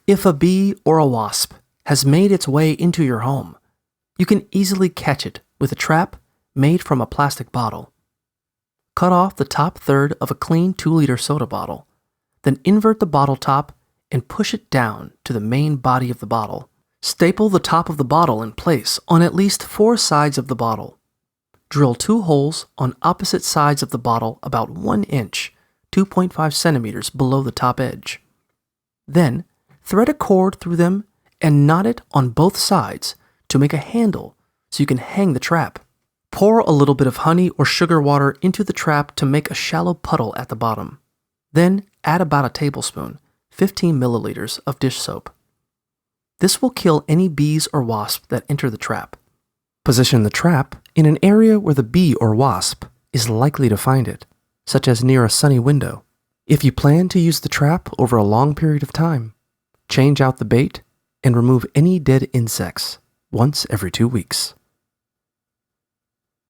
If a bee or a wasp has made its way into your home, you can easily catch it with a trap made from a plastic bottle. Cut off the top third of a clean 2-liter soda bottle, then invert the bottle top and push it down to the main body of the bottle. Staple the top of the bottle in place on at least 4 sides of the bottle. Drill 2 holes on opposite sides of the bottle about 1 inch, 2.5 centimeters below the top edge. Then, thread a cord through them and knot it on both sides to make a handle so you can hang the trap. Pour a little bit of honey or sugar water into the trap to make a shallow puddle at the bottom. Then add about a tablespoon, 15 milliliters of dish soap. This will kill any bees or wasps that enter the trap. Position the trap in an area where the bee or wasp is likely to find it, such as near a sunny window. If you plan to use the trap over a long period of time, change out the bait and remove any dead insects once every 2 weeks.